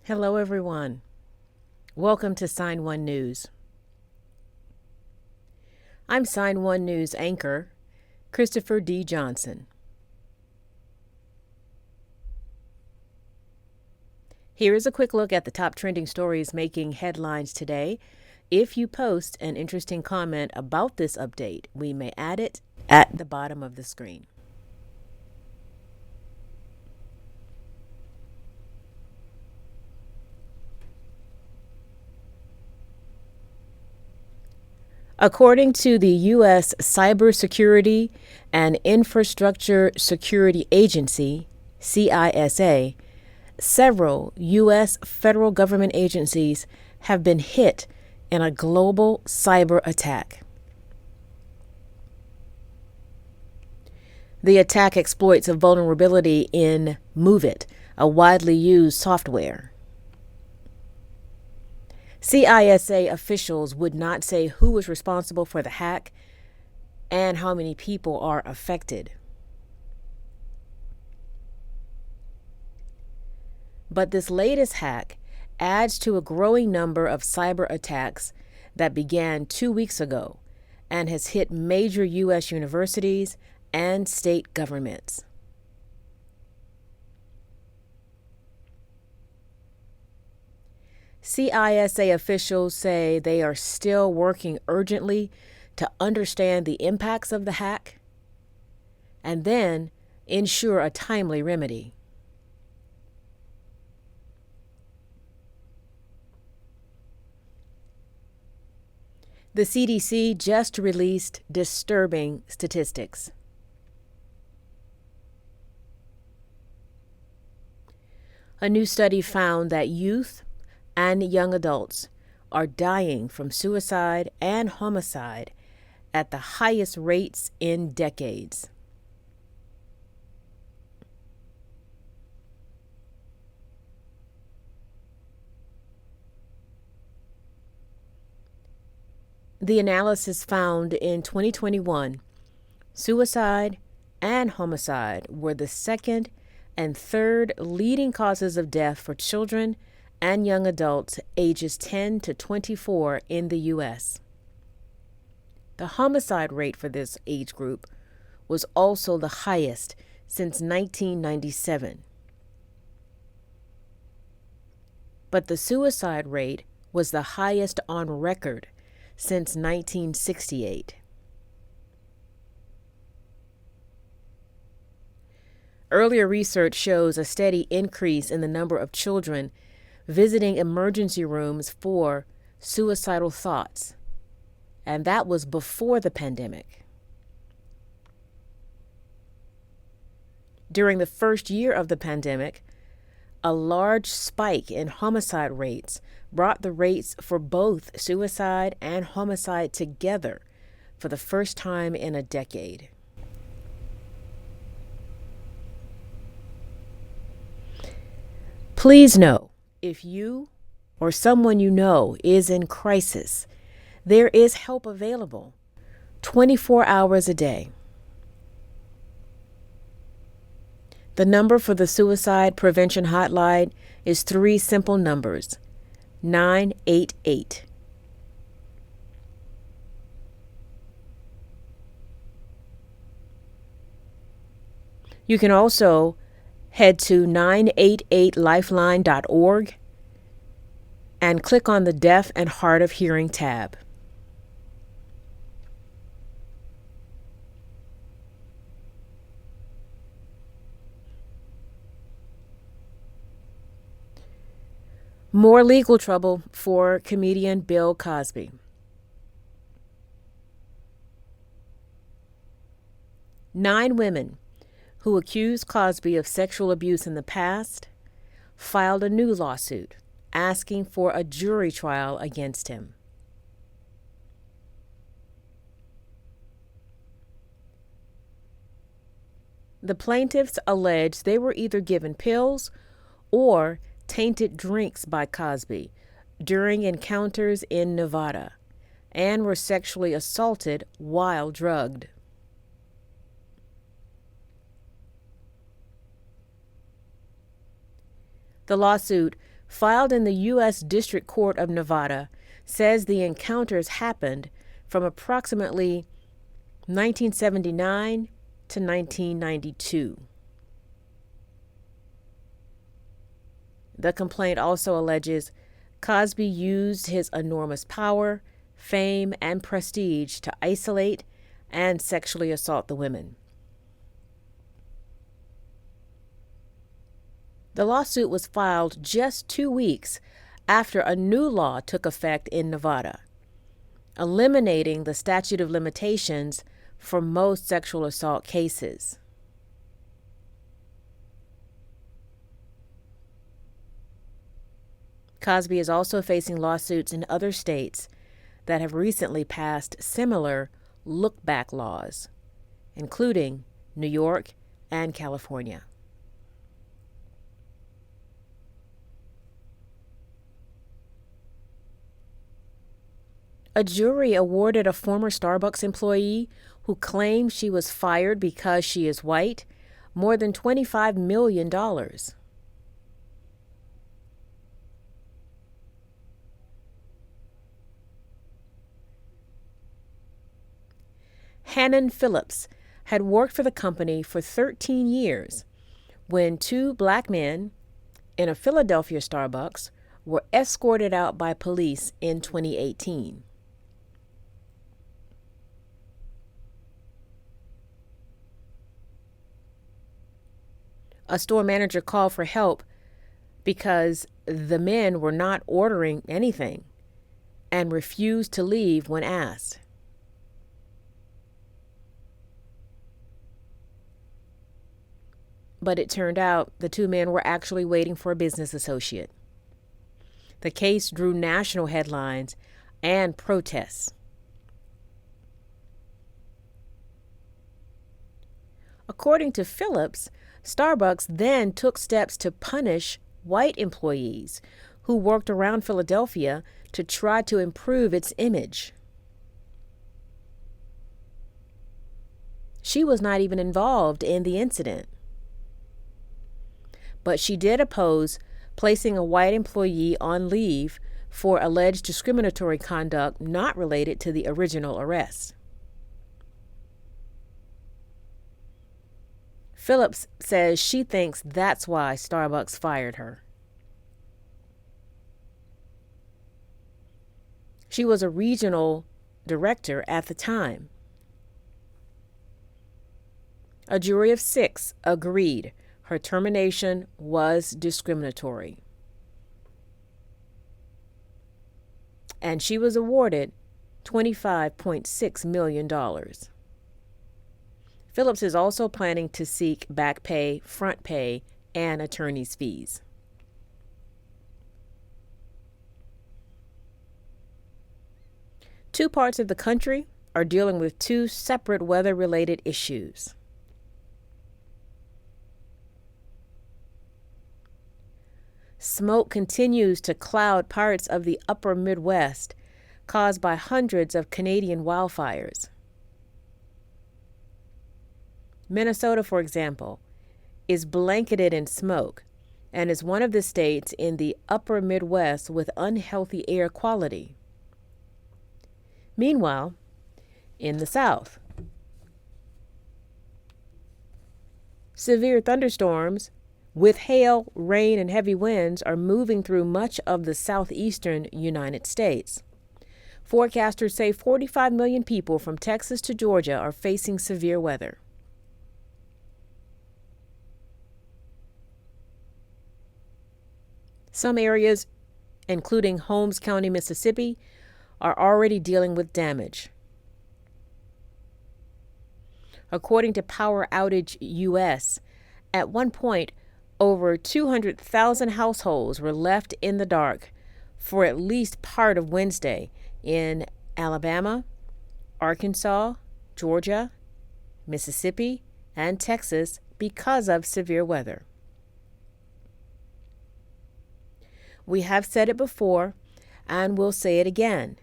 Hello, everyone. Welcome to Sign1News. I'm Sign1News anchor, Christopher D. Johnson. Here is a quick look at the top trending stories making headlines today. If you post an interesting comment about this update, we may add it at the bottom of the screen. According to the U.S. Cybersecurity and Infrastructure Security Agency, CISA, several U.S. federal government agencies have been hit in a global cyber attack. The attack exploits a vulnerability in MOVEit, a widely used software. CISA officials would not say who was responsible for the hack and how many people are affected. But this latest hack adds to a growing number of cyber attacks that began 2 weeks ago and has hit major U.S. universities and state governments. CISA officials say they are still working urgently to understand the impacts of the hack and then ensure a timely remedy. The CDC just released disturbing statistics. A new study found that youth and young adults are dying from suicide and homicide at the highest rates in decades. The analysis found in 2021, suicide and homicide were the second and third leading causes of death for children and young adults ages 10 to 24 in the U.S. The homicide rate for this age group was also the highest since 1997. But the suicide rate was the highest on record since 1968. Earlier research shows a steady increase in the number of children visiting emergency rooms for suicidal thoughts, and that was before the pandemic. During the first year of the pandemic, a large spike in homicide rates brought the rates for both suicide and homicide together for the first time in a decade. Please know, if you or someone you know is in crisis, there is help available 24 hours a day. The number for the Suicide Prevention Hotline is 3 simple numbers, 988. You can also head to 988lifeline.org and click on the Deaf and Hard of Hearing tab. More legal trouble for comedian Bill Cosby. Nine women who accused Cosby of sexual abuse in the past filed a new lawsuit asking for a jury trial against him. The plaintiffs allege they were either given pills or tainted drinks by Cosby during encounters in Nevada and were sexually assaulted while drugged. The lawsuit filed in the U.S. District Court of Nevada, says the encounters happened from approximately 1979 to 1992. The complaint also alleges Cosby used his enormous power, fame, and prestige to isolate and sexually assault the women. The lawsuit was filed just 2 weeks after a new law took effect in Nevada, eliminating the statute of limitations for most sexual assault cases. Cosby is also facing lawsuits in other states that have recently passed similar look-back laws, including New York and California. A jury awarded a former Starbucks employee who claimed she was fired because she is white more than $25 million. Hannon Phillips had worked for the company for 13 years when 2 black men in a Philadelphia Starbucks were escorted out by police in 2018. A store manager called for help because the men were not ordering anything and refused to leave when asked. But it turned out the 2 men were actually waiting for a business associate. The case drew national headlines and protests. According to Phillips, Starbucks then took steps to punish white employees who worked around Philadelphia to try to improve its image. She was not even involved in the incident. But she did oppose placing a white employee on leave for alleged discriminatory conduct not related to the original arrest. Phillips says she thinks that's why Starbucks fired her. She was a regional director at the time. A jury of 6 agreed her termination was discriminatory, and she was awarded $25.6 million. Phillips is also planning to seek back pay, front pay, and attorney's fees. Two parts of the country are dealing with 2 separate weather-related issues. Smoke continues to cloud parts of the upper Midwest, caused by hundreds of Canadian wildfires. Minnesota, for example, is blanketed in smoke and is one of the states in the upper Midwest with unhealthy air quality. Meanwhile, in the South, severe thunderstorms with hail, rain, and heavy winds are moving through much of the southeastern United States. Forecasters say 45 million people from Texas to Georgia are facing severe weather. Some areas, including Holmes County, Mississippi, are already dealing with damage. According to Power Outage US, at one point, over 200,000 households were left in the dark for at least part of Wednesday in Alabama, Arkansas, Georgia, Mississippi, and Texas because of severe weather. We have said it before, and we'll say it again.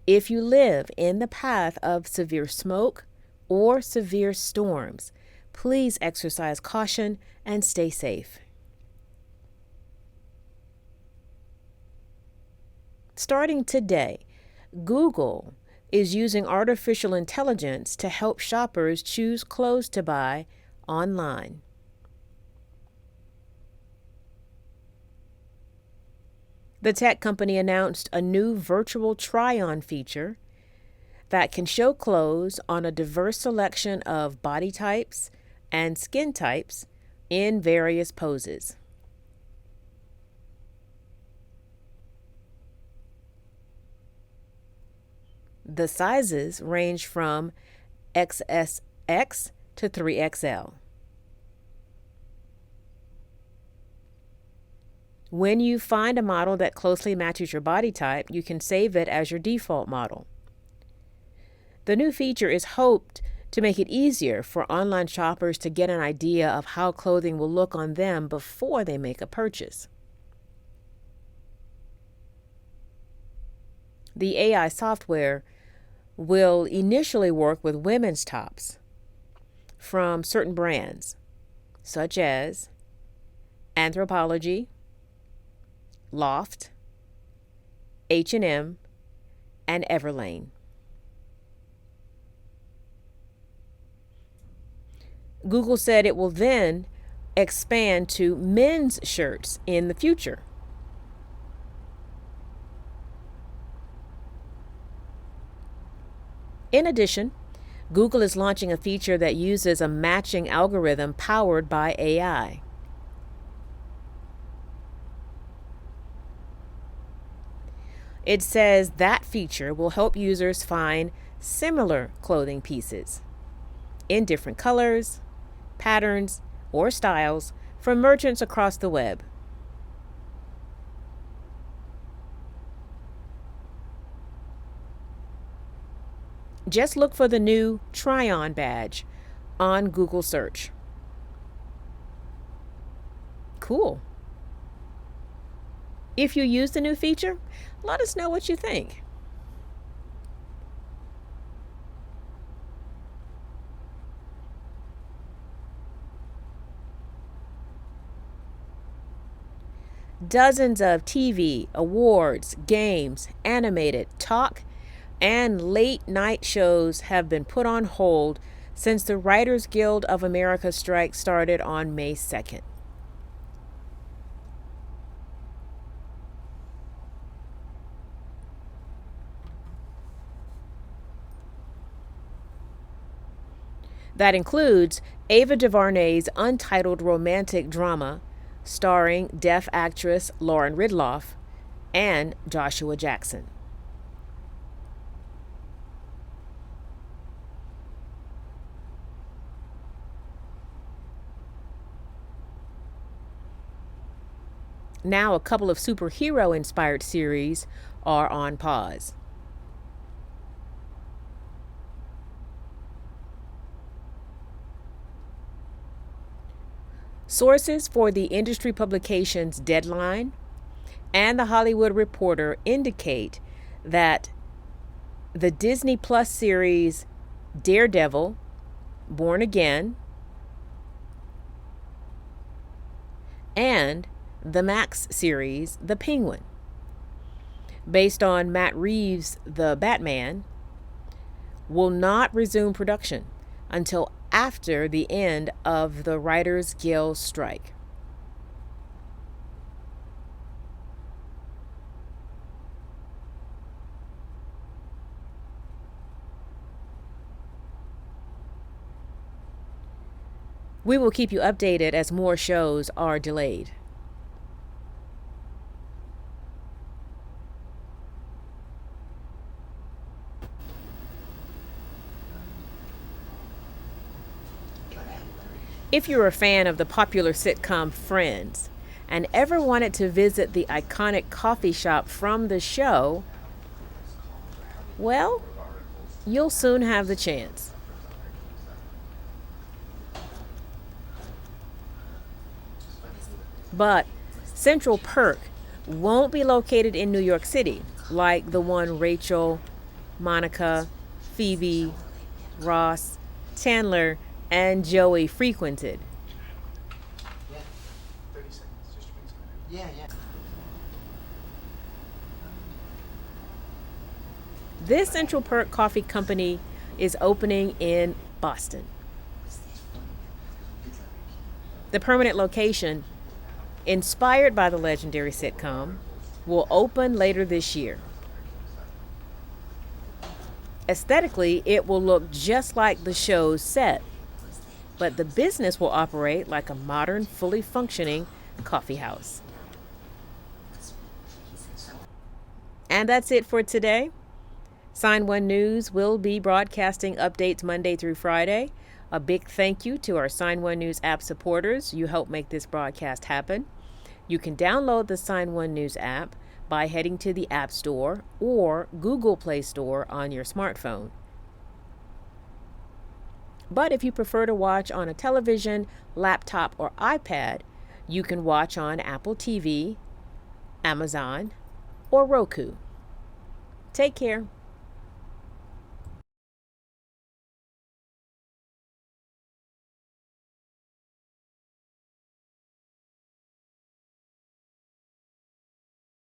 If you live in the path of severe smoke or severe storms, please exercise caution and stay safe. Starting today, Google is using artificial intelligence to help shoppers choose clothes to buy online. The tech company announced a new virtual try-on feature that can show clothes on a diverse selection of body types and skin types in various poses. The sizes range from XSX to 3XL. When you find a model that closely matches your body type, you can save it as your default model. The new feature is hoped to make it easier for online shoppers to get an idea of how clothing will look on them before they make a purchase. The AI software will initially work with women's tops from certain brands, such as Anthropologie, Loft, H&M, and Everlane. Google said it will then expand to men's shirts in the future. In addition, Google is launching a feature that uses a matching algorithm powered by AI. It says that feature will help users find similar clothing pieces in different colors, patterns, or styles from merchants across the web. Just look for the new Tryon badge on Google search. Cool. If you use the new feature, let us know what you think. Dozens of TV, awards, games, animated, talk, and late-night shows have been put on hold since the Writers Guild of America strike started on May 2nd. That includes Ava DuVernay's untitled romantic drama starring deaf actress Lauren Ridloff and Joshua Jackson. Now, a couple of superhero-inspired series are on pause. Sources for the industry publications Deadline and The Hollywood Reporter indicate that the Disney Plus series Daredevil, Born Again, and the Max series The Penguin, based on Matt Reeves' The Batman, will not resume production until after the end of the Writers Guild strike. We will keep you updated as more shows are delayed. If you're a fan of the popular sitcom Friends and ever wanted to visit the iconic coffee shop from the show, well, you'll soon have the chance. But Central Perk won't be located in New York City like the one Rachel, Monica, Phoebe, Ross, Chandler, and Joey frequented. Yeah. 30 seconds. Just yeah. This Central Perk coffee company is opening in Boston. The permanent location, inspired by the legendary sitcom, will open later this year. Aesthetically, it will look just like the show's set, but the business will operate like a modern, fully functioning coffee house. And that's it for today. Sign1News will be broadcasting updates Monday through Friday. A big thank you to our Sign1News app supporters. You help make this broadcast happen. You can download the Sign1News app by heading to the App Store or Google Play Store on your smartphone. But if you prefer to watch on a television, laptop, or iPad, you can watch on Apple TV, Amazon, or Roku. Take care.